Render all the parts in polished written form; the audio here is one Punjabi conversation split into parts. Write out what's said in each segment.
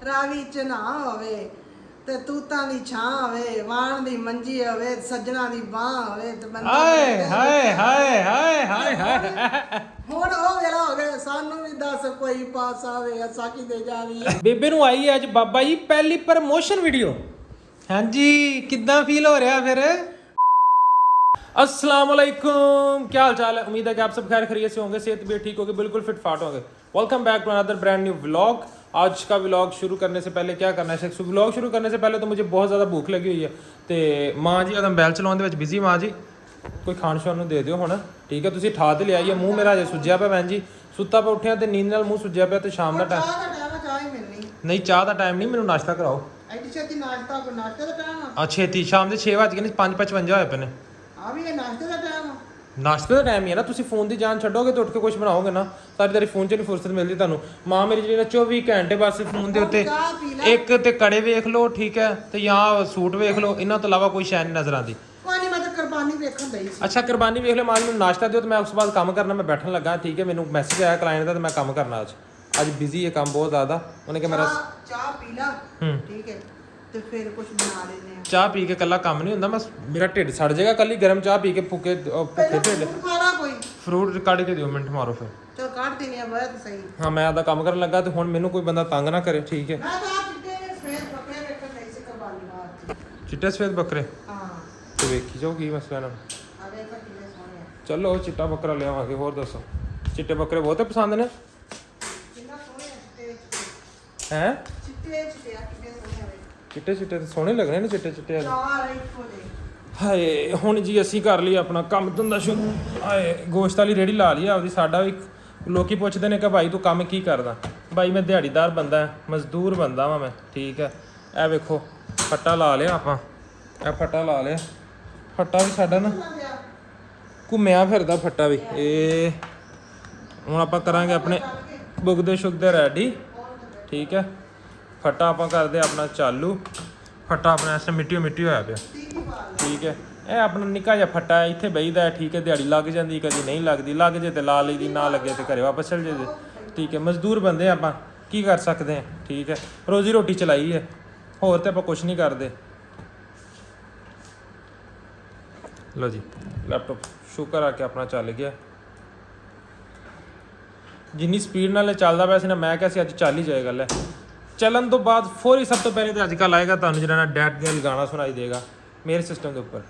ਰਾਵੀ ਚ ਨਾ ਹੋਵੇ ਤੇ ਤੂਤਾਂ ਦੀ ਛਾਂ ਹੋਵੇ, ਵਾਣ ਦੀ ਮੰਜੀ ਹੋਵੇ, ਸੱਜਣਾ ਦੀ ਬਾਹ ਹੋਵੇ ਤੇ ਬੰਦਾ ਹਾਏ ਹਾਏ ਹਾਏ ਹਾਏ ਹਾਏ ਹਾਏ। ਹੁਣ ਉਹ ਵੇਲਾ ਹੋ ਗਿਆ, ਸਾਨੂੰ ਵੀ ਦੱਸ ਕੋਈ ਪਾਸ ਆਵੇ ਅਸਾਂ ਕੀ ਦੇ ਜਾਵੀਏ। ਬੇਬੇ ਨੂੰ ਆਈ ਹੈ ਅੱਜ ਬਾਬਾ ਜੀ ਪਹਿਲੀ ਪ੍ਰਮੋਸ਼ਨ ਵੀਡੀਓ। ਹਾਂਜੀ ਕਿੱਦਾਂ ਫੀਲ ਹੋ ਰਿਹਾ ਫਿਰ? अस्सलाम वालेकुम, क्या हाल चाल है? उम्मीद है कि आप सब खैर खैरियत से होंगे, सेहत भी ठीक होगी, बिल्कुल फिट फाट होंगे। Welcome back to another brand new vlog. आज का व्लॉग शुरू करने से पहले क्या करना है, व्लॉग शुरू करने से पहले तो मुझे बहुत ज़्यादा भूख लगी हुई है। तो माँ जी अगर बैल चलाने में बिजी, माँ जी कोई खाण शान नूं दे दिओ हुण, ठीक है? तुसीं ठा ते लिआई है, मूँह मेरा अजे सुज्जिया पिया भैन जी, सुत्ता पिया उठिया तो नींद नाल मूँह सुज्जिया पिया। तो शाम का टाइम नहीं, चाह का टाइम नहीं, मैनूं नाश्ता कराओ। छेती शाम के 6 बज गए, 5:55 होए पे ने। ਨਾਸ਼ਤੇ ਦਾ ਟਾਈਮ ਹੀ ਹੈ ਨਾ। ਤੁਸੀਂ ਫੋਨ ਦੀ ਜਾਨ ਛੱਡੋਗੇ ਤਾਂ ਉੱਠ ਕੇ ਕੁਝ ਬਣਾਓਗੇ ਨਾ। ਸਾਰੀ ਦਿਹਾੜੀ ਫੋਨ 'ਚ ਨਹੀਂ ਫੁਰਸਤ ਮਿਲਦੀ ਤੁਹਾਨੂੰ। ਮਾਂ ਮੇਰੀ ਜਿਹੜੀ ਨਾ 24 ਘੰਟੇ ਬਸ ਫੋਨ ਦੇ ਉੱਤੇ ਇੱਕ ਤੇ ਕੜੇ ਵੇਖ ਲਓ, ਠੀਕ ਹੈ, ਤੇ ਜਾਂ ਸੂਟ ਵੇਖ ਲਓ, ਇਹਨਾਂ ਤੋਂ ਇਲਾਵਾ ਕੋਈ ਸ਼ੈ ਨਹੀਂ ਨਜ਼ਰ ਆਉਂਦੀ। ਕੁਰਬਾਨੀ ਵੇਖਣ ਦਈ ਸੀ। ਅੱਛਾ ਕੁਰਬਾਨੀ ਵੇਖ ਲਿਓ, ਮਾਂ ਮੈਨੂੰ ਨਾਸ਼ਤਾ ਦਿਓ ਤੇ ਮੈਂ ਉਸ ਤੋਂ ਬਾਅਦ ਕੰਮ ਕਰਨਾ। ਮੈਂ ਬੈਠਣ ਲੱਗਾ, ਠੀਕ ਹੈ? ਮੈਨੂੰ ਮੈਸੇਜ ਆਇਆ ਕਲਾਇੰਟ ਦਾ ਤੇ ਮੈਂ ਕੰਮ ਕਰਨਾ ਅੱਜ ਬਿਜ਼ੀ ਹੈ, ਕੰਮ ਬਹੁਤ ਜ਼ਿਆਦਾ। ਉਹਨੇ ਕਿ ਮੇਰਾ ਚਾਹ ਪੀ ਲਾ, ਠੀਕ ਹੈ, ਤੇ ਫਿਰ ਕੁਝ ਬਣਾ ਲੈਨੇ ਆ। ਚਾਹ ਪੀ ਕੇ ਕੱਲਾ ਕੰਮ ਨਹੀਂ ਹੁੰਦਾ, ਮੇਰਾ ਢਿੱਡ ਸੜ ਜਾਏਗਾ ਕੱਲੀ ਗਰਮ ਚਾਹ ਪੀ ਕੇ। ਭੁੱਖੇ ਢਿੱਡ ਫਰੂਟ ਕੱਢ ਕੇ ਦਿਓ, ਮਿੰਟ ਮਾਰੋ ਫਿਰ। ਚਲ ਕੱਢ ਦੇਣੀ ਆ, ਬਹੁਤ ਸਹੀ। ਹਾਂ ਮੈਂ ਆਦਾ ਕੰਮ ਕਰਨ ਲੱਗਾ ਤੇ ਹੁਣ ਮੈਨੂੰ ਕੋਈ ਬੰਦਾ ਤੰਗ ਨਾ ਕਰੇ, ਠੀਕ ਹੈ? ਮੈਂ ਤਾਂ ਚਿੱਟੇ ਸਵੇਰ ਬੱਕਰੇ ਵੇਖਣ ਲਈ ਸੀ ਕੁਰਬਾਨੀ ਵਾਸਤੇ। ਚਿੱਟੇ ਸਫੇਦ ਬੱਕਰੇ? ਹਾਂ ਤੇ ਵੇਖੀ ਜਾਓ ਕੀ ਮਸਲਾ ਨਾ। ਆ ਵੇਖ ਕਿੰਨੇ ਸੋਹਣੇ ਆ। ਚਲੋ ਚਿੱਟਾ ਬੱਕਰਾ ਲਿਆਵਾਂਗੇ। ਹੋਰ ਦੱਸੋ, ਚਿੱਟੇ ਬੱਕਰੇ ਬਹੁਤੇ ਪਸੰਦ ਨੇ? ਕਿੰਨਾ ਸੋਹਣੇ ਆ ਚਿੱਟੇ। ਹੈ ਚਿੱਟੇ ਆ, ਕਿੰਨੇ ਸੋਹਣੇ ਆ। ਚਿੱਟੇ ਤੇ ਸੋਹਣੇ ਲੱਗਣੇ ਨੇ ਚਿੱਟੇ ਚਿੱਟੇ ਵਾਲੇ। ਚਾਰ ਇੱਕੋ ਜਿਹੇ। ਹਾਏ ਹੁਣ ਜੀ ਅਸੀਂ ਕਰ ਲਈ ਆਪਣਾ ਕੰਮ ਧੰਦਾ ਸ਼ੁਰੂ। ਹਾਏ ਗੋਸ਼ਤ ਵਾਲੀ ਰੇੜੀ ਲਾ ਲਈ ਆਪਦੀ। ਸਾਡਾ ਵੀ ਲੋਕੀ ਪੁੱਛਦੇ ਨੇ ਕਿ ਭਾਈ ਤੂੰ ਕੰਮ ਕੀ ਕਰਦਾ? ਭਾਈ ਮੈਂ ਦਿਹਾੜੀਦਾਰ ਬੰਦਾ, ਮਜ਼ਦੂਰ ਬੰਦਾ ਵਾਂ ਮੈਂ, ਠੀਕ ਹੈ? ਇਹ ਵੇਖੋ ਫੱਟਾ ਲਾ ਲਿਆ ਆਪਾਂ, ਇਹ ਫੱਟਾ ਲਾ ਲਿਆ। ਫੱਟਾ ਵੀ ਸਾਡਾ ਨਾ ਘੁੰਮਿਆ ਫਿਰਦਾ ਫੱਟਾ ਵੀ। ਇਹ ਹੁਣ ਆਪਾਂ ਕਰਾਂਗੇ ਆਪਣੇ ਬੁਗਦੇ ਸ਼ੁਗਦੇ ਰੈਡੀ, ਠੀਕ ਹੈ? ਫੱਟਾ ਆਪਾਂ ਕਰਦੇ ਆਪਣਾ ਚਾਲੂ। ਫੱਟਾ ਆਪਣਾ ਇਸ ਮਿੱਟੀ ਹੋਇਆ ਪਿਆ, ਠੀਕ ਹੈ? ਇਹ ਆਪਣਾ ਨਿੱਕਾ ਜਿਹਾ ਫੱਟਾ ਹੈ, ਇੱਥੇ ਬਈਦਾ, ਠੀਕ ਹੈ? ਦਿਹਾੜੀ ਲੱਗ ਜਾਂਦੀ, ਕਦੀ ਨਹੀਂ ਲੱਗਦੀ, ਲੱਗ ਜੇ ਤੇ ਲਾ ਲਈਦੀ, ਨਾ ਲੱਗੇ ਤੇ ਘਰੇ ਵਾਪਸ ਚਲ ਜੇ, ਠੀਕ ਹੈ? ਮਜ਼ਦੂਰ ਬੰਦੇ ਆਪਾਂ, ਕੀ ਕਰ ਸਕਦੇ ਹਾਂ, ਠੀਕ ਹੈ? ਰੋਜ਼ੀ ਰੋਟੀ ਚਲਾਈ ਹੈ, ਹੋਰ ਤੇ ਆਪਾਂ ਕੁਛ ਨਹੀਂ ਕਰਦੇ। ਲਓ ਜੀ ਲੈਪਟਾਪ ਸ਼ੁਕਰ ਆ ਕੇ ਆਪਣਾ ਚੱਲ ਗਿਆ। ਜਿੰਨੀ ਸਪੀਡ ਨਾਲ ਇਹ ਚੱਲਦਾ ਪਿਆ ਸੀ ਨਾ, ਮੈਂ ਕਿਹਾ ਸੀ ਅੱਜ ਚੱਲ ਹੀ ਜਾਏਗਾ। ਲੈ ਚੱਲਣ ਤੋਂ ਬਾਅਦ ਫੌਰੀ ਸਭ ਤੋਂ ਪਹਿਲੇ ਤਾਂ ਅੱਜ ਕੱਲ੍ਹ ਆਏਗਾ ਤੁਹਾਨੂੰ ਜਿਹੜਾ ਨਾ ਡੈਡ ਗਰਲ ਗਾਣਾ ਸੁਣਾਈ ਦੇਗਾ ਮੇਰੇ ਸਿਸਟਮ ਦੇ ਉੱਪਰ।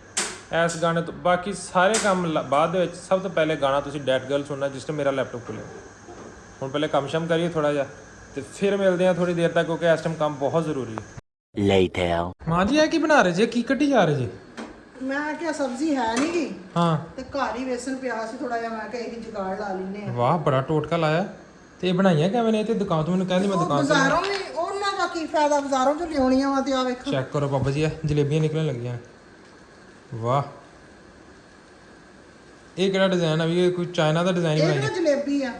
ਇਸ ਗਾਣੇ ਤੋਂ ਬਾਕੀ ਸਾਰੇ ਕੰਮ ਬਾਅਦ ਦੇ ਵਿੱਚ, ਸਭ ਤੋਂ ਪਹਿਲੇ ਗਾਣਾ ਤੁਸੀਂ ਡੈਡ ਗਰਲ ਸੁਣਨਾ ਜਿਸ ਟਾਈਮ ਮੇਰਾ ਲੈਪਟਾਪ ਖੁੱਲੇ। ਹੁਣ ਪਹਿਲੇ ਕੰਮ ਸ਼ਮ ਕਰੀਏ ਥੋੜਾ ਜਿਹਾ ਤੇ ਫਿਰ ਮਿਲਦੇ ਹਾਂ ਥੋੜੀ ਦੇਰ ਤੱਕ, ਕਿਉਂਕਿ ਇਸ ਟਾਈਮ ਕੰਮ ਬਹੁਤ ਜ਼ਰੂਰੀ ਹੈ। Later. ਮਾਂ ਜੀ ਇਹ ਕੀ ਬਣਾ ਰਹੇ ਜੀ? ਕੀ ਕੱਢੀ ਜਾ ਰਹੇ ਜੀ? ਮੈਂ ਕਿਹਾ ਸਬਜ਼ੀ ਹੈ ਨਹੀਂ ਗੀ, ਹਾਂ ਤੇ ਘਰ ਹੀ ਵੇਸਣ ਪਿਆ ਸੀ ਥੋੜਾ ਜਿਹਾ, ਮੈਂ ਕਿਹਾ ਇਹ ਜੁਗਾੜ ਲਾ ਲੈਨੇ ਆ। ਵਾਹ ਬੜਾ ਟੋਟਕਾ ਲਾਇਆ। ਤੇ ਇਹ ਬਣਾਈਆਂ ਕਿਵੇਂ ਨੇ? ਤੇ ਦੁਕਾਨ ਤੋਂ ਮੈਨੂੰ ਕਹਿੰਦੀ ਮੈਂ ਦੁਕਾਨ ਤੋਂ। ਬਾਜ਼ਾਰੋਂ ਵੀ ਉਹਨਾਂ ਦਾ ਕੀ ਫਾਇਦਾ, ਬਾਜ਼ਾਰੋਂ ਚੋਂ ਲਿਆਉਣੀਆਂ ਵਾ। ਤੇ ਆ ਵੇਖੋ ਚੈੱਕ ਕਰੋ ਬਾਬਾ ਜੀ, ਇਹ ਜਲੇਬੀਆਂ ਨਿਕਲਣ ਲੱਗੀਆਂ। ਵਾਹ ਇਹ ਕਿਹੜਾ ਡਿਜ਼ਾਈਨ ਆ ਵੀ? ਇਹ ਕੋਈ ਚਾਈਨਾ ਦਾ ਡਿਜ਼ਾਈਨ ਇਹ ਬਣਾਇਆ? ਤਾਂ ਜਲੇਬੀ ਆ।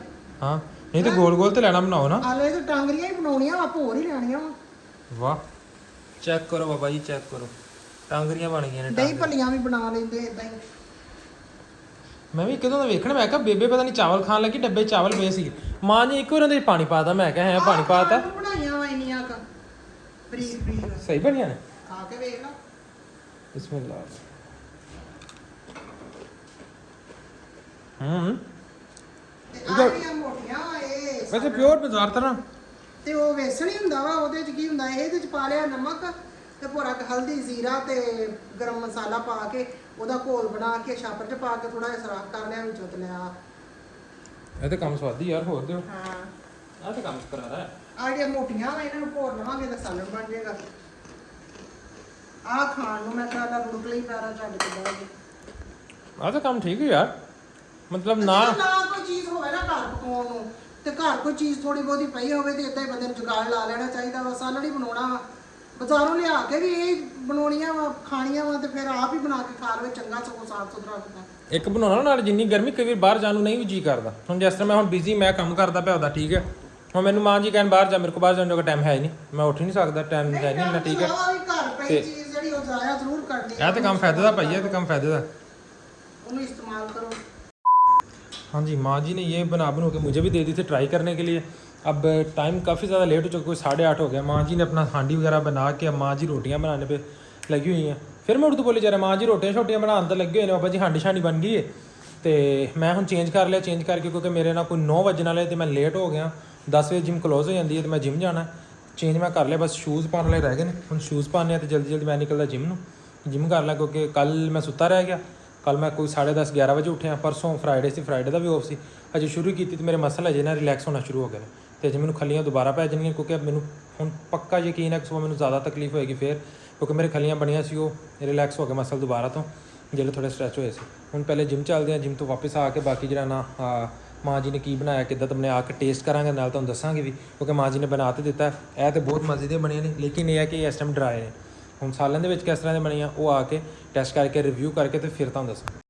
ਹਾਂ ਨਹੀਂ ਤੇ ਗੋਲ ਗੋਲ ਤੇ ਲੈਣਾ ਬਣਾਓ ਨਾ। ਆਲੇ ਤੇ ਟਾਂਗਰੀਆਂ ਹੀ ਬਣਾਉਣੀਆਂ ਵਾ, ਭੋਰ ਹੀ ਲੈਣੀਆਂ ਵਾ। ਵਾਹ ਚੈੱਕ ਕਰੋ ਬਾਬਾ ਜੀ, ਚੈੱਕ ਕਰੋ, ਟਾਂਗਰੀਆਂ ਬਣ ਗਈਆਂ ਨੇ। ਦਹੀਂ ਭੱਲੀਆਂ ਵੀ ਬਣਾ ਲੈਂਦੇ ਇਦਾਂ ਹੀ। ਮੈਂ ਵੀ ਕਿਦੋਂ ਦਾ ਵੇਖਣਾ, ਮੈਂ ਕਿਹਾ ਬੇਬੇ ਪਤਾ ਨਹੀਂ ਚਾਵਲ ਖਾਣ ਲੱਗੀ, ਡੱਬੇ ਚਾਵਲ ਪਏ ਸੀ। ਮਾਂ ਨੇ ਇੱਕ ਵਾਰ ਉਹਦੇ ਪਾਣੀ ਪਾਤਾ, ਮੈਂ ਕਿਹਾ ਹੈ ਪਾਣੀ ਪਾਤਾ। ਬਣਾਈਆਂ ਵਾ ਇੰਨੀਆਂ ਕ ਬਰੀਕ ਬਰੀਕ। ਸਹੀ ਬਣੀਆਂ ਨੇ? ਖਾ ਕੇ ਵੇਖ ਲਾ। ਬਿਸਮਿਲ੍ਲਾਹ। ਆਹ ਮੋਟੀਆਂ ਵਾ ਇਹ ਵੈਸੇ ਪਿਓਰ ਬਾਜ਼ਾਰ ਤਰ੍ਹਾਂ। ਤੇ ਉਹ ਵੇਸਣ ਹੀ ਹੁੰਦਾ ਵਾ, ਉਹਦੇ ਚ ਕੀ ਹੁੰਦਾ, ਇਹਦੇ ਚ ਪਾ ਲਿਆ ਨਮਕ ਤੇ ਭੋਰਾ ਕ ਹਲਦੀ, ਜ਼ੀਰਾ ਤੇ ਗਰਮ ਮਸਾਲਾ ਪਾ ਕੇ ਉਹਦਾ ਘੋਲ ਬਣਾ ਕੇ ਛਾਪਰ ਚ ਪਾ ਕੇ ਥੋੜਾ ਜਿਹਾ ਸਰਾਖ ਕਰ ਲਿਆ, ਵਿੱਚੋਂ ਤੇ ਲਿਆ। ਇਹ ਤੇ ਕੰਮ ਸਵਾਦੀ ਯਾਰ, ਹੋਰ ਦਿਓ। ਹਾਂ ਆਹ ਤੇ ਕੰਮ ਕਰਾ ਰਹਾ ਹੈ। ਆਹ ਜਿਹੜੀਆਂ ਮੋਟੀਆਂ ਵਾ ਇਹਨਾਂ ਨੂੰ ਭੋਰ ਲਵਾਂਗੇ ਤਾਂ ਸਾਲਣ ਬਣ ਜਾਏਗਾ। ਆਹ ਖਾਣ ਨੂੰ ਮੈਂ ਕਹਿੰਦਾ ਰੁਕਲੀ ਪੈਰਾ ਛੱਡ ਕੇ ਬਾਅਦ। ਆਹ ਤਾਂ ਕੰਮ ਠੀਕ ਹੈ ਯਾਰ, ਮਤਲਬ ਨਾ ਕੋਈ ਚੀਜ਼ ਹੋਵੇ ਨਾ ਘਰ ਪਕਾਉਣ ਨੂੰ, ਤੇ ਘਰ ਕੋਈ ਚੀਜ਼ ਥੋੜੀ ਬਹੁਤੀ ਪਈ ਹੋਵੇ ਤੇ ਇਦਾਂ ਹੀ ਬੰਦੇ ਨੂੰ ਜੁਗਾੜ ਲਾ ਲੈਣਾ ਚਾਹੀਦਾ ਵਾ। ਸਾਲਣ ਹੀ ਬਣਾਉਣਾ ਵਾ, ਬਾਜ਼ਾਰੋਂ ਲਿਆ ਕੇ ਵੀ ਇਹ ਬਣਾਉਣੀਆਂ ਵਾ, ਖਾਣੀਆਂ ਵਾ, ਤੇ ਫਿਰ ਆਪ ਹੀ ਬਣਾ ਕੇ ਖਾ ਲਵੇ, ਚੰਗਾ ਸਗੋਂ ਸਾਫ ਸੁਥਰਾ ਹੁੰਦਾ। ਇੱਕ ਬਣਾਉਣਾ ਨਾਲ ਜਿੰਨੀ ਗਰਮੀ, ਕਈ ਵਾਰ ਬਾਹਰ ਜਾਣ ਨੂੰ ਨਹੀਂ ਵੀ ਜੀ ਕਰਦਾ। ਹੁਣ ਜਿਸ ਤਰ੍ਹਾਂ ਮੈਂ ਹੁਣ ਬਿਜ਼ੀ, ਮੈਂ ਕੰਮ ਕਰਦਾ ਪਿਆ ਉਹਦਾ, ਠੀਕ ਹੈ? ਹੁਣ ਮੈਨੂੰ ਮਾਂ ਜੀ ਕਹਿਣ ਬਾਹਰ ਜਾ, ਮੇਰੇ ਕੋਲ ਬਾਹਰ ਜਾਣ ਜੋਗਾ ਟਾਈਮ ਹੈ ਹੀ ਨਹੀਂ, ਮੈਂ ਉੱਠ ਹੀ ਨਹੀਂ ਸਕਦਾ, ਟਾਈਮ ਹੈ ਨਹੀਂ, ਠੀਕ ਹੈ? ਘਰ ਪਈ ਚੀਜ਼ ਜਿਹੜੀ ਉਹ ਜ਼ਾਇਆ ਜ਼ਰੂਰ ਕਰਨੀ। ਇਹ ਤੇ ਕੰਮ ਫਾਇਦੇ ਦਾ ਭਾਈ, ਇਹ ਤੇ ਕੰਮ ਫਾयदे ਦਾ, ਉਹਨੂੰ इस्तेमाल करो। हाँ जी। माँ जी ने ये बना के मुझे भी दे दी थी ट्राई करने के लिए। अब टाइम काफ़ी ज़्यादा लेट हो चुका, कोई 8:30 हो गया। माँ जी ने अपना हांडी वगैरह बना के, अब माँ जी रोटियाँ बनाने पे लगी हुई हैं। फिर मैं उर्दू बोली जा रहा, माँ जी रोटियाँ शोटियाँ बनाने तो लगे हुए हैं, बाबा जी हांडी शांडी बन गई है। तो मैं हूँ चेंज कर लिया, चेंज करके क्योंकि मेरे ना कोई 9 बजने वाले तो मैं लेट हो गया। 10 बजे जिम क्लोज हो जाती है तो मैं जिम जाना। चेंज मैं कर लिया, बस शूज़ पाने वाले रह गए ने। ਹੁਣ ਸ਼ੂਜ਼ ਪਾਣੇ ਤੇ ਜਲਦੀ ਜਲਦੀ ਮੈਂ ਨਿਕਲਦਾ ਜਿਮ ਕਰ ਲਿਆ ਕਿਉਂਕਿ ਕੱਲ ਮੈਂ ਸੁੱਤਾ ਰਹਿ ਗਿਆ। ਕੱਲ ਮੈਂ ਕੋਈ 10:30 11 ਵਜੇ ਉੱਠਿਆ। ਪਰਸੋਂ ਫਰਾਈਡੇ ਸੀ, ਫਰਾਈਡੇ ਦਾ ਵੀ ਆਫ ਸੀ। ਅਜੇ ਸ਼ੁਰੂ ਕੀਤੀ ਤੇ ਮੇਰੇ ਮਸਲ ਅਜੇ ਨਾ ਰਿਲੈਕਸ ਹੋਣਾ ਸ਼ੁਰੂ ਹੋ ਗਏ ਨੇ ਤੇ ਅਜੇ ਮੈਨੂੰ ਖੱਲੀਆਂ ਦੁਬਾਰਾ ਪੈ ਜਾਣਗੀਆਂ ਕਿਉਂਕਿ ਮੈਨੂੰ ਹੁਣ ਪੱਕਾ ਯਕੀਨ ਹੈ ਕਿ ਸਵੇਰ ਮੈਨੂੰ ਜ਼ਿਆਦਾ ਤਕਲੀਫ ਹੋਏਗੀ ਫਿਰ, ਕਿਉਂਕਿ ਮੇਰੇ ਖੱਲੀਆਂ ਬਣੀਆਂ ਸੀ ਉਹ ਰਿਲੈਕਸ ਹੋ ਗਏ ਮਸਲ ਦੁਬਾਰਾ ਤੋਂ ਜਿਹੜੇ ਥੋੜ੍ਹੇ ਸਟ੍ਰੈਚ ਹੋਏ ਸੀ। ਹੁਣ ਪਹਿਲੇ ਜਿਮ ਚੱਲਦੇ ਹਾਂ, ਜਿਮ ਤੋਂ ਵਾਪਸ ਆ ਕੇ ਬਾਕੀ ਜਿਹੜਾ ਨਾ ਮਾਂ ਜੀ ਨੇ ਕੀ ਬਣਾਇਆ ਕਿੱਦਾਂ ਤਾਂ ਬਣਾ ਕੇ ਟੇਸਟ ਕਰਾਂਗੇ, ਨਾਲ ਤੁਹਾਨੂੰ ਦੱਸਾਂਗੇ ਵੀ ਕਿਉਂਕਿ ਮਾਂ ਜੀ ਨੇ ਬਣਾ ਤੇ ਦਿੱਤਾ। ਇਹ ਤੇ ਬਹੁਤ ਮਜ਼ੇ ਦੀਆਂ ਬਣੀਆਂ ਨੇ, ਲੇਕਿਨ ਇਹ ਹੈ ਕਿ ਇਸ ਟਾਈਮ ਡਰਾਏ ਨੇ। ਹੁਣ ਸਾਲਨ ਦੇ ਵਿੱਚ ਕਿਸ ਤਰ੍ਹਾਂ ਦੀਆਂ ਬਣੀਆਂ ਉਹ ਆ ਕੇ ਟੈਸਟ ਕਰਕੇ ਰਿਵਿਊ ਕਰਕੇ ਤੇ ਫਿਰ ਤੁਹਾਨੂੰ ਦੱਸਾਂਗੇ।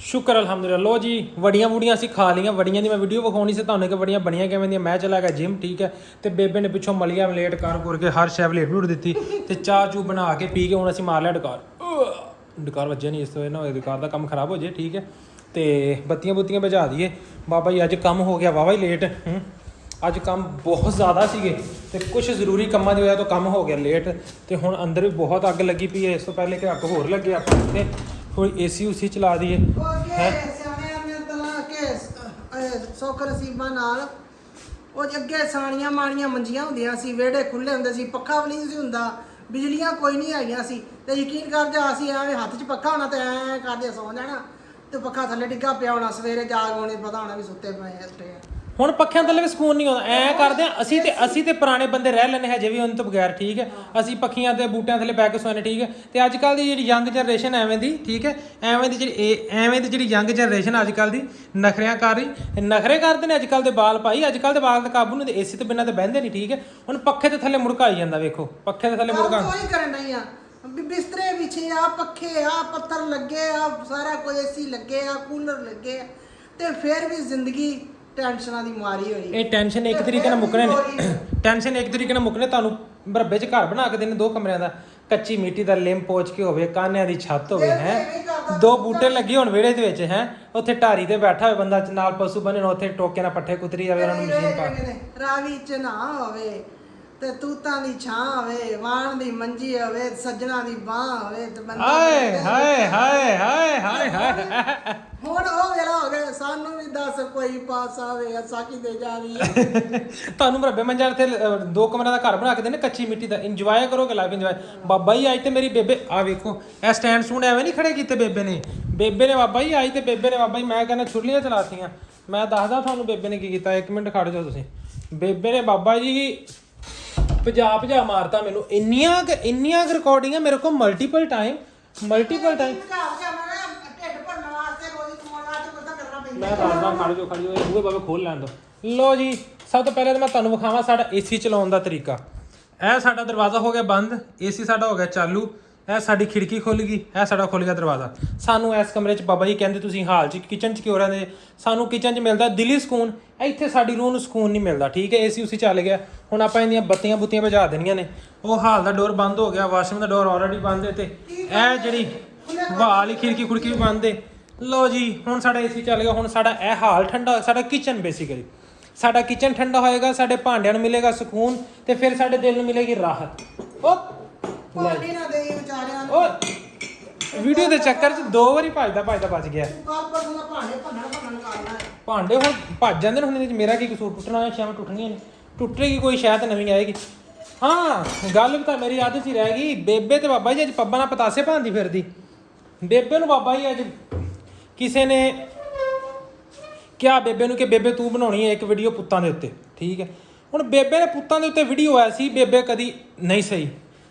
ਸ਼ੁਕਰ ਅਲਹਮਦੁਲਿਲਾ। ਲੋ ਜੀ ਵੜੀਆਂ ਵੁੜੀਆਂ ਅਸੀਂ ਖਾ ਲਈਆਂ। ਵੜੀਆਂ ਦੀ ਮੈਂ ਵੀਡੀਓ ਵਿਖਾਉਣੀ ਸੀ ਤੁਹਾਨੂੰ ਕਿ ਵੜੀਆਂ ਬਣੀਆਂ ਕਿਵੇਂ ਦੀਆਂ। ਮੈਂ ਚਲਾ ਗਿਆ ਜਿਮ, ਠੀਕ ਹੈ, ਤੇ ਬੇਬੇ ਨੇ ਪਿੱਛੋਂ ਮਲੀਆਂ ਮਲੇਟ ਕਰ ਕੇ ਹਰ ਸ਼ੈ ਵਲੇਟ ਵਲੂਟ ਦਿੱਤੀ ਤੇ ਚਾਹ ਚੂ ਬਣਾ ਕੇ ਪੀ ਕੇ ਹੁਣ ਅਸੀਂ ਮਾਰ ਲਿਆ ਡਕਾਰ ਵੱਜਿਆ ਨਹੀਂ ਇਸ ਤੋਂ ਨਾ ਡਕਾਰ ਦਾ ਕੰਮ ਖਰਾਬ ਹੋ ਜੇ, ਠੀਕ ਹੈ। ਤੇ ਬੱਤੀਆਂ ਬੁੱਤੀਆਂ ਬੁਝਾ ਦਈਏ। ਬਾਬਾ ਜੀ ਅੱਜ ਕੰਮ ਹੋ ਗਿਆ ਵਾਵਾ ਹੀ ਲੇਟ। ਅੱਜ ਕੰਮ ਬਹੁਤ ਜ਼ਿਆਦਾ ਸੀਗੇ ਤੇ ਕੁਝ ਜ਼ਰੂਰੀ ਕੰਮਾਂ ਦੀ ਵਜ੍ਹਾ ਤੋਂ ਕੰਮ ਹੋ ਗਿਆ ਲੇਟ ਤੇ ਹੁਣ ਅੰਦਰ ਵੀ ਬਹੁਤ ਅੱਗ ਲੱਗੀ ਪਈ ਹੈ। ਇਸ ਤੋਂ ਪਹਿਲੇ ਕਿ ਅੱਗ ਹੋਰ ਲੱਗੇ ਆਪਾਂ ਇੱਥੇ ਥੋੜੀ ਏਸੀ ਉਸੀ ਚਲਾ ਦਈਏ ਹੈ। ਸੁੱਖ ਨਸੀਬਾਂ ਨਾਲ ਉਹ ਅੱਗੇ ਸਾਣੀਆਂ ਮਾਣੀਆਂ ਮੰਜੀਆਂ ਹੁੰਦੀਆਂ ਸੀ, ਵਿਹੜੇ ਖੁੱਲੇ ਹੁੰਦੇ ਸੀ, ਪੱਖਾ ਵੀ ਨਹੀਂ ਸੀ ਹੁੰਦਾ, ਬਿਜਲੀਆਂ ਕੋਈ ਨਹੀਂ ਆਈਆਂ ਸੀ ਤੇ ਯਕੀਨ ਕਰ ਜਾ ਅਸੀਂ ਐਵੇਂ ਹੱਥ 'ਚ ਪੱਖਾ ਹੋਣਾ ਤੇ ਐਂ ਕਰਦੇ ਸੌਂ ਜਾਣਾ ਤੇ ਪੱਖਾ ਥੱਲੇ ਡਿੱਗਾ ਪਿਆ ਹੋਣਾ, ਸਵੇਰੇ ਜਾਗ ਆਉਣੀ ਪਤਾ ਹੋਣਾ ਵੀ ਸੁੱਤੇ ਪਏ ਉੱਤੇ। ਹੁਣ ਪੱਖਿਆਂ ਥੱਲੇ ਵੀ ਸਕੂਨ ਨਹੀਂ ਆਉਂਦਾ। ਐਂ ਕਰਦੇ ਆ ਅਸੀਂ ਤੇ ਪੁਰਾਣੇ ਬੰਦੇ ਰਹਿ ਲੈਣੇ ਹਜੇ ਵੀ ਉਹਨਾਂ ਤੋਂ ਬਗੈਰ, ਠੀਕ ਹੈ। ਅਸੀਂ ਪੱਖੀਆਂ ਤੇ ਬੂਟਿਆਂ ਥੱਲੇ ਬੈ ਕੇ ਸੋਨੇ, ਠੀਕ ਹੈ। ਤੇ ਅੱਜ ਕੱਲ੍ਹ ਦੀ ਜਿਹੜੀ ਯੰਗ ਜਨਰੇਸ਼ਨ ਐਵੇਂ ਦੀ, ਠੀਕ ਹੈ, ਐਵੇਂ ਦੀ ਜਿਹੜੀ ਯੰਗ ਜਨਰੇਸ਼ਨ ਅੱਜ ਕੱਲ੍ਹ ਦੀ ਨਖਰਿਆਂ ਕਰ ਰਹੀ, ਨਖਰੇ ਕਰਦੇ ਨੇ ਅੱਜ ਕੱਲ੍ਹ ਦੇ ਬਾਲ ਭਾਈ। ਅੱਜ ਕੱਲ੍ਹ ਦੇ ਬਾਲ ਤਾਂ ਕਾਬੂ ਨਹੀਂ, ਏਸੀ ਤੋਂ ਬਿਨਾਂ ਤਾਂ ਬਹਿੰਦੇ ਨਹੀਂ, ਠੀਕ ਹੈ। ਹੁਣ ਪੱਖੇ ਦੇ ਥੱਲੇ ਮੁੜਕਾਈ ਜਾਂਦਾ, ਵੇਖੋ ਪੱਖੇ ਦੇ ਥੱਲੇ ਮੁੜਕਾ ਕੋਈ ਕਰਨ ਨਹੀਂ ਆ। ਬਿਸਤਰੇ ਵਿਛੇ ਆ, ਪੱਖੇ ਆ, ਪੱਤਰ ਲੱਗੇ ਆ, ਸਾਰਾ ਕੁਝ ਏਸੀ ਲੱਗੇ ਆ, ਕੂਲਰ ਲੱਗੇ ਆ ਤੇ ਫਿਰ ਵੀ ਜ਼ਿੰਦਗੀ ਟੈਨਸ਼ਨਾਂ ਦੀ ਮਾਰੀ ਹੋਈ। ਇਹ ਟੈਨਸ਼ਨ ਇੱਕ ਤਰੀਕੇ ਨਾਲ ਮੁੱਕਣੇ ਨੇ, ਟੈਨਸ਼ਨ ਇੱਕ ਤਰੀਕੇ ਨਾਲ ਮੁੱਕਣੇ। ਤੁਹਾਨੂੰ ਮਰੱਬੇ 'ਚ ਘਰ ਬਣਾ ਕੇ ਦੇਣੇ 2 ਕਮਰਿਆਂ ਦਾ, ਕੱਚੀ ਮਿੱਟੀ ਦਾ ਲਿੰਬ ਪੋਚ ਕੇ ਹੋਵੇ, ਕਾਨਿਆਂ ਦੀ ਛੱਤ ਹੋਵੇ ਹੈ, 2 ਬੂਟੇ ਲੱਗੇ ਹੋਣ ਵਿਹੜੇ ਦੇ ਵਿੱਚ ਹੈ, ਉੱਥੇ ਢਾਰੀ ਤੇ ਬੈਠਾ ਹੋਵੇ ਬੰਦਾ, ਨਾਲ ਪਸ਼ੂ ਬੰਨੇ ਨੇ, ਉੱਥੇ ਟੋਕੇ ਨਾਲ ਪੱਠੇ ਕੁਤਰੀ ਜਾਵੇ, ਉਹਨਾਂ ਨੂੰ ਮਸ਼ੀਨ ਪਾ ਰਾਵੀ 'ਚ ਨਾ ਹੋਵੇ ਤੇ ਤੂਤਾਂ ਦੀ ਛਾਂ ਹੋਵੇ, ਵਾਣ ਦੀ ਮੰਜੀ ਹੋਵੇ, ਸੱਜਣਾ ਦੀ ਬਾਹ ਹੋਵੇ ਤੇ ਬੰਦਾ ਹਾਏ ਹਾਏ ਹਾਏ ਹਾਏ ਹਾਏ ਹਾਏ। ਹੁਣ ਉਹ ਵੇਲਾ ਹੋ ਗਿਆ, ਸਾਨੂੰ ਵੀ ਦੱਸ ਕੋਈ ਪਾਸ ਆਵੇ ਅਸਾਂ ਕੀ ਦੇ ਜਾਵੀ। ਤੁਹਾਨੂੰ ਮਰੱਬੇ ਮੰਜਾ ਤੇ 2 ਕਮਰਿਆਂ ਦਾ ਘਰ ਬਣਾ ਕੇ ਦੇਣੇ ਕੱਚੀ ਮਿੱਟੀ ਦਾ, ਇੰਜੋਏ ਕਰੋਗੇ ਲਾਈਫ ਇੰਜੋਏ। ਬਾਬਾ ਜੀ ਅੱਜ ਤੇ ਮੇਰੀ ਬੇਬੇ ਆ ਵੇਖੋ ਇਹ ਸਟੈਂਡ ਸਟੂਡ ਐਵੇਂ ਨਹੀਂ ਖੜੇ ਕੀਤੇ ਬੇਬੇ ਨੇ ਬਾਬਾ ਜੀ ਅੱਜ ਤੇ ਬੇਬੇ ਨੇ ਬਾਬਾ ਜੀ ਮੈਂ ਕਹਿੰਦਾ ਛੁਰਲੀਆਂ ਚਲਾਤੀਆਂ। ਮੈਂ ਦੱਸਦਾ ਤੁਹਾਨੂੰ ਬੇਬੇ ਨੇ ਕੀ ਕੀਤਾ, 1 ਮਿੰਟ ਖੜ ਜਾਓ ਤੁਸੀਂ। ਬੇਬੇ ਨੇ ਬਾਬਾ ਜੀ ਭਜਾ ਮਾਰਤਾ ਮੈਨੂੰ। ਇੰਨੀਆਂ ਰਿਕਾਰਡਿੰਗਾਂ ਮੇਰੇ ਕੋਲ ਮਲਟੀਪਲ ਟਾਈਮ ਢਿੱਡ ਭਰਨ ਵਾਸਤੇ ਰੋਜ਼ ਕਮਾਉਣ ਵਾਸਤੇ ਕੁਝ ਤਾਂ ਕਰਨਾ ਪੈਂਦਾ। ਮੈਂ ਦੱਸਦਾ, ਖੜ ਜਾਓ ਇਹ ਬੂਹੇ ਬਾਬੇ ਖੋਲ ਲੈਣ ਦਿਓ। ਲੋ ਜੀ ਸਭ ਤੋਂ ਪਹਿਲੇ ਤਾਂ ਮੈਂ ਤੁਹਾਨੂੰ ਵਿਖਾਵਾਂ ਸਾਡਾ ਏਸੀ ਚਲਾਉਣ ਦਾ ਤਰੀਕਾ। ਇਹ ਸਾਡਾ ਦਰਵਾਜ਼ਾ ਹੋ ਗਿਆ ਬੰਦ, ਏਸੀ ਸਾਡਾ ਹੋ ਗਿਆ ਚਾਲੂ, ਇਹ ਸਾਡੀ ਖਿੜਕੀ ਖੁੱਲ ਗਈ, ਇਹ ਸਾਡਾ ਖੁੱਲ ਗਿਆ ਦਰਵਾਜ਼ਾ। ਸਾਨੂੰ ਇਸ ਕਮਰੇ 'ਚ ਬਾਬਾ ਜੀ ਕਹਿੰਦੇ ਤੁਸੀਂ ਹਾਲ 'ਚ ਕਿਚਨ 'ਚ ਕਿਉਂ ਰਹਿੰਦੇ, ਸਾਨੂੰ ਕਿਚਨ 'ਚ ਮਿਲਦਾ ਦਿਲੀ ਸਕੂਨ, ਇੱਥੇ ਸਾਡੀ ਰੂਹ ਨੂੰ ਸਕੂਨ ਨਹੀਂ ਮਿਲਦਾ, ਠੀਕ ਹੈ। ਏਸੀ ਉਸੀ ਚੱਲ ਗਿਆ, ਹੁਣ ਆਪਾਂ ਇਹਦੀਆਂ ਬੱਤੀਆਂ ਬੁੱਤੀਆਂ ਬੁਝਾ ਦੇਣੀਆਂ ਨੇ। ਉਹ ਹਾਲ ਦਾ ਡੋਰ ਬੰਦ ਹੋ ਗਿਆ, ਵਾਸ਼ਰੂਮ ਦਾ ਡੋਰ ਆਲਰੇਡੀ ਬੰਦ ਹੈ ਤੇ ਇਹ ਜਿਹੜੀ ਵਾਲੀ ਖਿੜਕੀ ਖੁੜਕੀ ਵੀ ਬੰਦ ਹੈ। ਲੋ ਜੀ ਹੁਣ ਸਾਡਾ ਏਸੀ ਚੱਲ ਗਿਆ, ਹੁਣ ਸਾਡਾ ਇਹ ਹਾਲ ਠੰਡਾ, ਸਾਡਾ ਕਿਚਨ ਬੇਸਿਕਲੀ ਸਾਡਾ ਕਿਚਨ ਠੰਡਾ ਹੋਏਗਾ, ਸਾਡੇ ਭਾਂਡਿਆਂ ਨੂੰ ਮਿਲੇਗਾ ਸਕੂਨ ਤੇ ਫਿਰ ਸਾਡੇ ਦਿਲ ਨੂੰ ਮਿਲੇਗੀ ਰਾਹਤ। ਪਾਣੀ ਨਾ ਦੇ ਵਿਚਾਰਿਆਂ ਨੂੰ। ਉਹ ਵੀਡੀਓ ਦੇ ਚੱਕਰ 'ਚ 2 ਵਾਰੀ ਭੱਜਦਾ ਬਚ ਗਿਆ। ਕੱਲ ਪਰਸੋਂ ਦਾ ਭਾਂਡੇ ਭੰਨਣ ਕਰਨਾ। ਭਾਂਡੇ ਹੁਣ ਭੱਜ ਜਾਂਦੇ ਨੇ, ਹੁਣ ਮੇਰਾ ਕੀ ਕਸੂਰ, ਟੁੱਟਣਾ ਸ਼ਾਮ ਟੁੱਟਣੀਆਂ ਨੇ, ਟੁੱਟੇਗੀ ਕੋਈ ਸ਼ਾਇਦ ਨਵੀਂ ਆਏਗੀ। ਹਾਂ ਗੱਲ ਵੀ ਤਾਂ ਮੇਰੀ ਆਦਤ 'ਚ ਹੀ ਰਹਿ ਗਈ। ਬੇਬੇ ਤੇ ਬਾਬਾ ਜੀ ਅੱਜ ਪੱਬਾਂ ਨਾਲ ਪਤਾਸੇ ਭਾਂਦੀ ਫਿਰਦੀ। ਬੇਬੇ ਨੂੰ ਬਾਬਾ ਜੀ ਅੱਜ ਕਿਸੇ ਨੇ ਕਿਹਾ ਬੇਬੇ ਨੂੰ ਕਿ ਬੇਬੇ ਤੂੰ ਬਣਾਉਣੀ ਹੈ ਇੱਕ ਵੀਡੀਓ ਪੁੱਤਾਂ ਦੇ ਉੱਤੇ, ਠੀਕ ਹੈ। ਹੁਣ ਬੇਬੇ ਨੇ ਪੁੱਤਾਂ ਦੇ ਉੱਤੇ ਵੀਡੀਓ ਆਇਆ ਸੀ, ਬੇਬੇ ਕਦੀ ਨਹੀਂ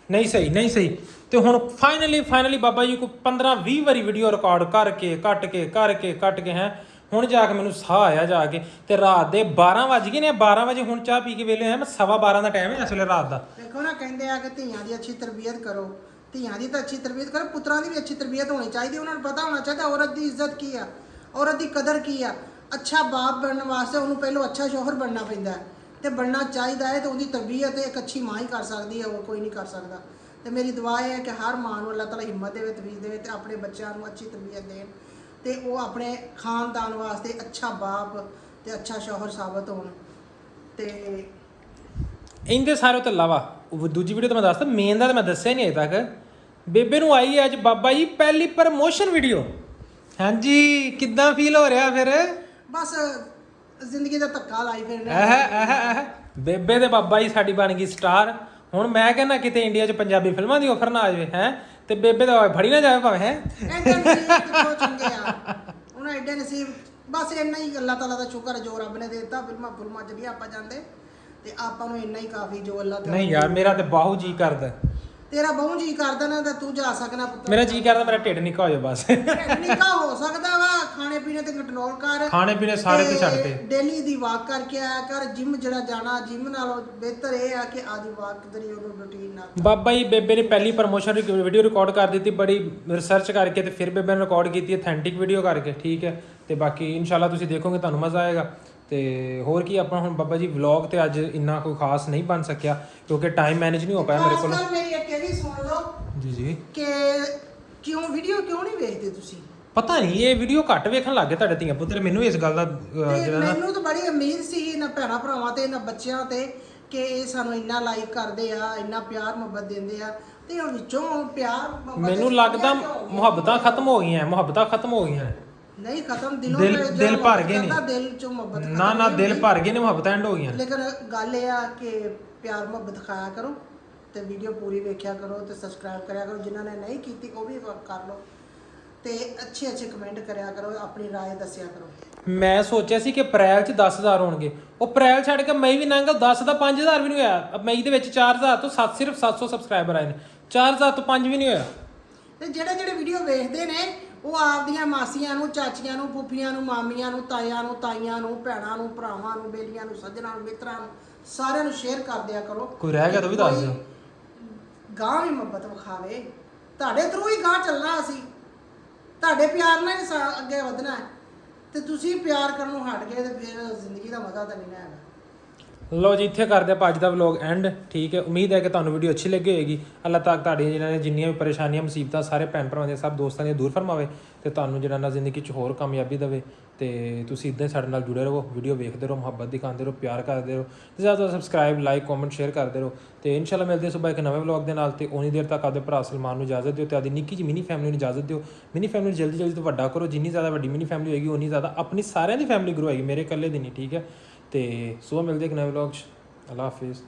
ਸਹੀ ਤੇ ਹੁਣ ਫਾਈਨਲੀ ਬਾਬਾ ਜੀ ਕੋ 15-20 ਵਾਰੀ ਵੀਡੀਓ ਰਿਕਾਰਡ ਕਰਕੇ ਕੱਟ ਕੇ ਹੈ ਹੁਣ ਜਾ ਕੇ ਮੈਨੂੰ ਸਾਹ ਆਇਆ ਜਾ ਕੇ ਤੇ ਰਾਤ ਦੇ 12 ਵੱਜ ਗਏ ਨੇ। 12 ਵਜੇ ਹੁਣ ਚਾਹ ਪੀ ਕੇ ਵੇਲੇ ਹੋਇਆ, ਮੈਂ 12:15 ਦਾ ਟਾਈਮ ਹੈ ਇਸ ਵੇਲੇ ਰਾਤ ਦਾ। ਦੇਖੋ ਨਾ ਕਹਿੰਦੇ ਆ ਕਿ ਧੀਆਂ ਦੀ ਅੱਛੀ ਤਰਬੀਅਤ ਕਰੋ, ਧੀਆਂ ਦੀ ਤਾਂ ਅੱਛੀ ਤਰਬੀਅਤ ਕਰੋ, ਪੁੱਤਰਾਂ ਦੀ ਵੀ ਅੱਛੀ ਤਰਬੀਅਤ ਹੋਣੀ ਚਾਹੀਦੀ। ਉਹਨਾਂ ਨੂੰ ਪਤਾ ਹੋਣਾ ਚਾਹੀਦਾ ਔਰਤ ਦੀ ਇੱਜ਼ਤ ਕੀ ਆ, ਔਰਤ ਦੀ ਕਦਰ ਕੀ ਆ। ਅੱਛਾ ਬਾਪ ਬਣਨ ਵਾਸਤੇ ਉਹਨੂੰ ਪਹਿਲਾਂ ਅੱਛਾ ਸ਼ੌਹਰ ਬਣਨਾ ਪੈਂਦਾ ਤੇ ਬਣਨਾ ਚਾਹੀਦਾ ਹੈ ਤੇ ਉਹਦੀ ਤਰਬੀਅਤ ਇੱਕ ਅੱਛੀ ਮਾਂ ਹੀ ਕਰ ਸਕਦੀ ਹੈ, ਹੋਰ ਕੋਈ ਨਹੀਂ ਕਰ ਸਕਦਾ। ਤੇ ਮੇਰੀ ਦੁਆ ਹੈ ਕਿ ਹਰ ਮਾਂ ਨੂੰ ਅੱਲਾਹ ਤਾਲਾ ਹਿੰਮਤ ਦੇਵੇ, ਤਵੀਜ਼ ਦੇਵੇ ਤੇ ਆਪਣੇ ਬੱਚਿਆਂ ਨੂੰ ਅੱਛੀ ਤਰਬੀਅਤ ਦੇਣ ਤੇ ਉਹ ਆਪਣੇ ਖਾਨਦਾਨ ਵਾਸਤੇ ਅੱਛਾ ਬਾਪ ਤੇ ਅੱਛਾ ਸ਼ੌਹਰ ਸਾਬਤ ਹੋਣ। ਤੇ ਇਹਦੇ ਸਾਰੇ ਤੋਂ ਇਲਾਵਾ ਉਹ ਦੂਜੀ ਵੀਡੀਓ ਤਾਂ ਮੈਂ ਦੱਸਦਾ, ਮੇਨ ਦਾ ਤਾਂ ਮੈਂ ਦੱਸਿਆ ਨਹੀਂ ਅਜੇ ਤੱਕ। ਬੇਬੇ ਨੂੰ ਆਈ ਹੈ ਅੱਜ ਬਾਬਾ ਜੀ ਪਹਿਲੀ ਪ੍ਰਮੋਸ਼ਨ ਵੀਡੀਓ। ਹਾਂਜੀ, ਕਿੱਦਾਂ ਫੀਲ ਹੋ ਰਿਹਾ ਫਿਰ? ਬਸ ਜ਼ਿੰਦਗੀ ਦਾ ਧੱਕਾ ਲਾਈ ਫਿਰ ਬੇਬੇ ਦੇ ਬਾਬਾ ਜੀ ਸਾਡੀ ਬਣ ਗਈ ਸਟਾਰ। ਹੁਣ ਮੈਂ ਕਹਿੰਦਾ ਕਿਤੇ ਇੰਡੀਆ 'ਚ ਪੰਜਾਬੀ ਫਿਲਮਾਂ ਦੀ ਆਫਰ ਨਾ ਆ ਜਾਵੇ ਹੈ, ਤੇ ਬੇਬੇ ਦਾ ਫੜੀ ਨਾ ਜਾਵੇ ਭਾਵੇਂ ਹੈ। ਐਡੇ ਨਸੀਬ ਕਿੱਥੋਂ ਚੰਗੇ ਆ ਉਹਨਾਂ, ਐਡੇ ਨਸੀਬ। ਬਸ ਇੰਨਾ ਹੀ ਅੱਲਾਹ ਤਾਲਾ ਦਾ ਸ਼ੁਕਰ ਜੋ ਰੱਬ ਨੇ ਦੇ ਦਿੱਤਾ। ਫਿਲਮਾਂ ਚ ਨਹੀਂ ਆਪਾਂ ਜਾਂਦੇ, ਤੇ ਆਪਾਂ ਨੂੰ ਇੰਨਾ ਹੀ ਕਾਫੀ ਜੋ ਅੱਲਾਹ ਤਾਲਾ। ਨਹੀਂ ਯਾਰ, ਮੇਰਾ ਤੇ ਬਾਹੂ ਜੀ ਕਰਦਾ। ਤੇਰਾ ਬਹੁ ਜੀ ਕਰਦਾ ਨਾ, ਤਾਂ ਤੂੰ ਜਾ ਸਕਣਾ ਪੁੱਤਰ। ਮੇਰਾ ਜੀ ਕਰਦਾ ਮੇਰਾ ਢਿੱਡ ਨਿੱਕਾ ਹੋ ਜਾਵੇ ਬਸ। ਨਿੱਕਾ ਹੋ ਸਕਦਾ ਵਾ, ਖਾਣੇ ਪੀਣੇ ਤੇ ਕੰਟਰੋਲ ਕਰ। ਖਾਣੇ ਪੀਣੇ ਸਾਰੇ ਤੇ ਛੱਡ ਦੇ। ਡੇਲੀ ਦੀ ਵਾਕ ਕਰਕੇ ਆਇਆ ਕਰ। ਜਿਮ ਜਿਹੜਾ ਜਾਣਾ, ਜਿਮ ਨਾਲੋਂ ਬਿਹਤਰ ਇਹ ਆ ਕਿ ਆਦੀ ਵਾਕ ਤੇਰੀ ਉਹਨੂੰ ਰੂਟੀਨ ਨਾਲ। ਬਾਬਾ ਜੀ ਬੇਬੇ ਨੇ ਪਹਿਲੀ ਪ੍ਰਮੋਸ਼ਨ ਵੀਡੀਓ ਰਿਕਾਰਡ ਕਰ ਦਿੱਤੀ, ਬੜੀ ਰਿਸਰਚ ਕਰਕੇ, ਤੇ ਫਿਰ ਬੇਬੇ ਨੇ ਰਿਕਾਰਡ ਕੀਤੀ ਅਥੈਂਟਿਕ ਵੀਡੀਓ ਕਰਕੇ, ਠੀਕ ਹੈ। ਤੇ ਬਾਕੀ ਇਨਸ਼ਾਅੱਲਾ ਤੁਸੀਂ ਦੇਖੋਗੇ, ਤੁਹਾਨੂੰ ਮਜ਼ਾ ਆਏਗਾ। ਤੇ ਹੋਰ ਕੀ, ਆਪਾਂ ਹੁਣ ਬਾਬਾ ਜੀ ਵਲੌਗ ਤੇ ਅੱਜ ਇੰਨਾ ਕੋਈ ਖਾਸ ਨਹੀਂ ਬਣ ਸਕਿਆ ਕਿਉਂਕਿ ਟਾਈਮ ਮੈਨੇਜ ਨਹੀਂ ਹੋ ਪਾਇਆ ਮੇਰੇ ਕੋਲ। ਖਾਸ ਗੱਲ ਮੇਰੀ ਇੱਕ ਇਹ ਵੀ ਸੁਣ ਲਓ ਜੀ ਕਿ ਵੀਡੀਓ ਕਿਉਂ ਨਹੀਂ ਵੇਖਦੇ ਤੁਸੀਂ? ਪਤਾ ਨਹੀਂ, ਇਹ ਵੀਡੀਓ ਘੱਟ ਵੇਖਣ ਲੱਗ ਗਏ ਤੁਹਾਡੇ ਧੀਆਂ ਪੁੱਤਰ। ਮੈਨੂੰ ਇਸ ਗੱਲ ਦਾ ਤੇ ਮੈਨੂੰ ਤਾਂ ਬੜੀ ਉਮੀਦ ਸੀ ਇਹਨਾਂ ਭੈਣਾਂ ਭਰਾਵਾਂ ਤੇ ਇਹਨਾਂ ਬੱਚਿਆਂ ਤੇ ਕਿ ਇਹ ਸਾਨੂੰ ਇੰਨਾ ਲਾਈਕ ਕਰਦੇ ਆ, ਇੰਨਾ ਪਿਆਰ ਮੁਹੱਬਤ ਦਿੰਦੇ ਆ, ਤੇ ਉਹ ਵਿੱਚੋਂ ਪਿਆਰ ਮੁਹੱਬਤ ਮੈਨੂੰ ਲੱਗਦਾ ਮੁਹੱਬਤਾਂ ਖਤਮ ਹੋ ਗਈਆਂ, ਮੁਹੱਬਤਾਂ ਖਤਮ ਹੋ ਗਈਆਂ। ਨਹੀਂ ਖਤਮ, ਦਿਲੋਂ ਦਿਲ ਭਰ ਗਏ ਨੇ। ਦਿਲ ਚੋਂ ਮੁਹੱਬਤ ਨਾ ਦਿਲ ਭਰ ਗਏ ਨੇ, ਮੁਹੱਬਤਾਂ ਐਂਡ ਹੋ ਗਈਆਂ। ਲੇਕਿਨ ਗੱਲ ਇਹ ਆ ਕਿ ਪਿਆਰ ਮੁਹੱਬਤ ਖਾਇਆ ਕਰੋ, ਤੇ ਵੀਡੀਓ ਪੂਰੀ ਵੇਖਿਆ ਕਰੋ, ਤੇ ਸਬਸਕ੍ਰਾਈਬ ਕਰਿਆ ਕਰੋ। ਜਿਨ੍ਹਾਂ ਨੇ ਨਹੀਂ ਕੀਤੀ ਉਹ ਵੀ ਕਰ ਲਓ, ਤੇ ਅੱਛੇ ਕਮੈਂਟ ਕਰਿਆ ਕਰੋ, ਆਪਣੀ ਰਾਏ ਦੱਸਿਆ ਕਰੋ। ਮੈਂ ਸੋਚਿਆ ਸੀ ਕਿ ਅਪ੍ਰੈਲ 'ਚ 10,000 ਹੋਣਗੇ, ਉਹ ਅਪ੍ਰੈਲ ਛੱਡ ਕੇ ਮਈ ਵੀ ਲੰਘ ਗਿਆ, 10 ਦਾ 5,000 ਵੀ ਨਹੀਂ ਹੋਇਆ। ਮਈ ਦੇ ਵਿੱਚ 4,000 ਤੋਂ ਸਿਰਫ 700 ਸਬਸਕ੍ਰਾਈਬਰ ਆਏ ਨੇ, 4,000 ਤੋਂ 5 ਵੀ ਨਹੀਂ ਹੋਇਆ। ਤੇ ਜਿਹੜੇ ਵੀਡੀਓ ਵੇਖਦੇ ਨੇ ਉਹ ਆਪਦੀਆਂ ਮਾਸੀਆਂ ਨੂੰ, ਚਾਚੀਆਂ ਨੂੰ, ਫੁੱਫੀਆਂ ਨੂੰ, ਮਾਮੀਆਂ ਨੂੰ, ਤਾਇਆਂ ਨੂੰ, ਤਾਈਆਂ ਨੂੰ, ਭੈਣਾਂ ਨੂੰ, ਭਰਾਵਾਂ ਨੂੰ, ਬੇਲੀਆਂ ਨੂੰ, ਸੱਜਣਾਂ ਨੂੰ, ਮਿੱਤਰਾਂ ਨੂੰ, ਸਾਰਿਆਂ ਨੂੰ ਸ਼ੇਅਰ ਕਰ ਦਿਆ ਕਰੋ। ਕੋਈ ਰਹਿ ਗਿਆ ਤਾਂ ਵੀ ਦੱਸ ਦਿਓ। ਗਾਂ ਵੀ ਮੁਹੱਬਤ ਵਿਖਾਵੇ, ਤੁਹਾਡੇ ਥਰੂ ਹੀ ਗਾਂ ਚੱਲਣਾ। ਅਸੀਂ ਤੁਹਾਡੇ ਪਿਆਰ ਨਾਲ ਹੀ ਅੱਗੇ ਵਧਣਾ ਹੈ, ਤੇ ਤੁਸੀਂ ਪਿਆਰ ਕਰਨ ਨੂੰ ਹਟ ਗਏ ਤੇ ਫਿਰ ਜ਼ਿੰਦਗੀ ਦਾ ਮਜ਼ਾ ਤਾਂ ਨਹੀਂ ਨਾ ਹੈਗਾ। ਲੋ ਜੀ, ਇੱਥੇ ਕਰਦੇ ਆਪਾਂ ਅੱਜ ਦਾ ਵਲੌਗ ਐਂਡ, ਠੀਕ ਹੈ। ਉਮੀਦ ਹੈ ਕਿ ਤੁਹਾਨੂੰ ਵੀਡੀਓ ਅੱਛੀ ਲੱਗੀ ਹੋਏਗੀ। ਅੱਲਾਹ ਤਾਲਾ ਤੁਹਾਡੀਆਂ ਜਿਹਨਾਂ ਨੇ ਜਿੰਨੀਆਂ ਵੀ ਪਰੇਸ਼ਾਨੀਆਂ ਮੁਸੀਬਤਾਂ ਸਾਰੇ ਭੈਣ ਭਰਾਵਾਂ ਦੀਆਂ, ਸਭ ਦੋਸਤਾਂ ਦੀਆਂ ਦੂਰ ਫਰਮਾਵੇ, ਤੇ ਤੁਹਾਨੂੰ ਜਿਹੜਾ ਨਾ ਜ਼ਿੰਦਗੀ 'ਚ ਹੋਰ ਕਾਮਯਾਬੀ ਦੇਵੇ। ਤੇ ਤੁਸੀਂ ਇੱਦਾਂ ਹੀ ਸਾਡੇ ਨਾਲ ਜੁੜੇ ਰਹੋ, ਵੀਡੀਓ ਵੇਖਦੇ ਰਹੋ, ਮੁਹੱਬਤ ਦਿਖਾਉਂਦੇ ਰਹੋ, ਪਿਆਰ ਕਰਦੇ ਰਹੋ, ਤੇ ਜ਼ਿਆਦਾ ਤੋਂ ਸਬਸਕ੍ਰਾਈਬ, ਲਾਈਕ, ਕਮੈਂਟ, ਸ਼ੇਅਰ ਕਰਦੇ ਰਹੋ। ਤੇ ਇਨਸ਼ਾਅੱਲਾ ਮਿਲਦੇ ਸੁਬਾ ਇੱਕ ਨਵੇਂ ਵਲੌਗ ਦੇ ਨਾਲ। ਤੇ ਉਨੀ ਦੇਰ ਤੱਕ ਆਪਦੇ ਭਰਾ ਸਲਮਾਨ ਨੂੰ ਇਜਾਜ਼ਤ ਦਿਓ, ਤੇ ਆਪਦੀ ਨਿੱਕੀ ਜਿਹੀ ਮਿਨੀ ਫੈਮਿਲੀ ਨੂੰ ਇਜਾਜ਼ਤ ਦਿਓ। ਮਿਨੀ ਫੈਮਿਲੀ ਨੂੰ ਜਲਦੀ ਤੋਂ ਵੱਡਾ ਕਰੋ। ਜਿੰਨੀ ਜ਼ਿਆਦਾ ਵੱਡੀ ਮਿਨੀ ਫੈਮਿਲੀ ਹੋਏਗੀ ਉਨੀ ਜ਼ਿਆਦਾ ਆਪਣੀ ਸਾਰਿਆਂ ਦੀ ਫੈਮਿਲੀ ਗਰੋ ਹੋਏਗੀ, ਮੇਰੇ ਇਕੱਲੇ ਦੀ ਨਹੀਂ, ਠੀਕ ਹੈ। ਤੇ ਸੁਬਾ ਮਿਲਦੇ ਇੱਕ ਨਵੇਂ ਵਲੌਗ 'ਚ। ਅੱਲਾਹ ਹਾਫਿਜ਼।